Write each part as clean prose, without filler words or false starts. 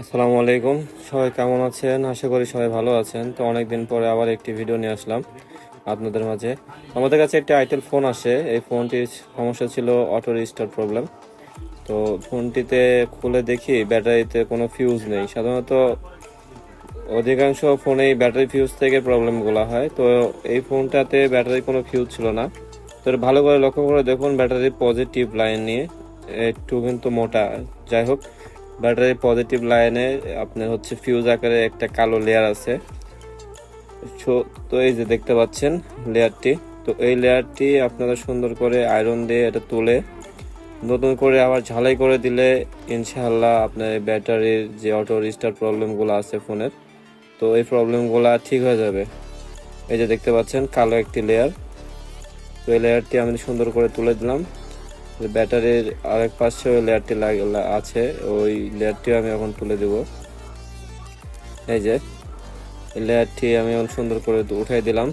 আসসালামু আলাইকুম। সবাই কেমন আছেন? আশা করি সবাই ভালো আছেন। তো অনেকদিন পরে আবার একটি ভিডিও নিয়ে আসলাম আপনাদের মাঝে। আমাদের কাছে একটি আইটেল ফোন আসে। এই ফোনটির সমস্যা ছিল অটো রিস্টার্ট প্রবলেম। তো ফোনটিতে খুলে দেখি ব্যাটারিতে কোনো ফিউজ নেই। সাধারণত অধিকাংশ ফোনেই ব্যাটারি ফিউজ থেকে প্রবলেমগুলো হয়। তো এই ফোনটাতে ব্যাটারি কোনো ফিউজ ছিল না। তো এটা ভালো করে লক্ষ্য করে দেখুন, ব্যাটারির পজিটিভ লাইন নিয়ে একটু কিন্তু মোটা। যাই হোক, ব্যাটারির পজিটিভ লাইনে আপনার হচ্ছে ফিউজ আকারে একটা কালো লেয়ার আছে। তো এই যে দেখতে পাচ্ছেন লেয়ারটি। তো এই লেয়ারটি আপনারা সুন্দর করে আয়রন দিয়ে এটা তুলে নতুন করে আবার ঝালাই করে দিলে ইনশাআল্লাহ আপনার ব্যাটারির যে অটো রিস্টার্ট প্রবলেমগুলো আছে ফোনের, তো এই প্রবলেমগুলো ঠিক হয়ে যাবে। এই যে দেখতে পাচ্ছেন কালো একটি লেয়ার। তো এই লেয়ারটি আমি সুন্দর করে তুলে দিলাম। ব্যাটারির আরেক পাশে ওই লেয়ারটি আছে, ওই লেয়ারটিও আমি এখন তুলে দেব। এই যে এই লেয়ারটি আমি এখন সুন্দর করে উঠাই দিলাম।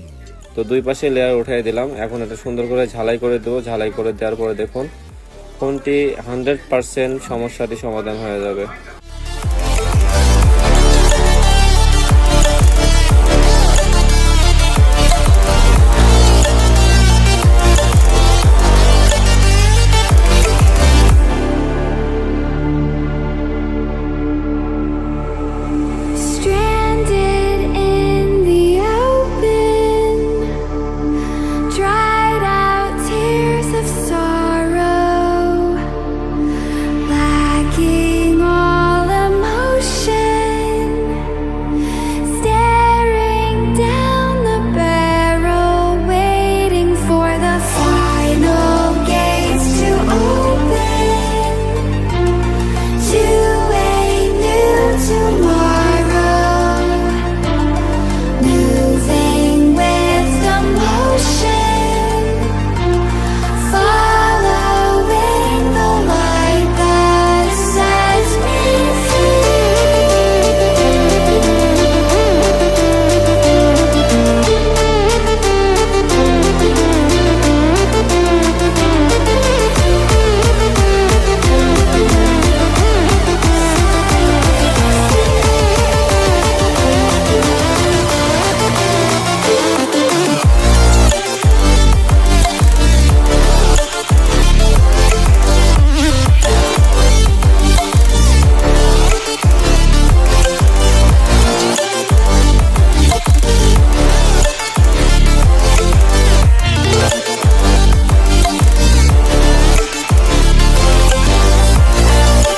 তো দুই পাশে লেয়ার উঠাই দিলাম। এখন এটা সুন্দর করে ঝালাই করে দেবো। ঝালাই করে দেওয়ার পরে দেখুন ফোনটি 100% সমস্যাটি সমাধান হয়ে যাবে।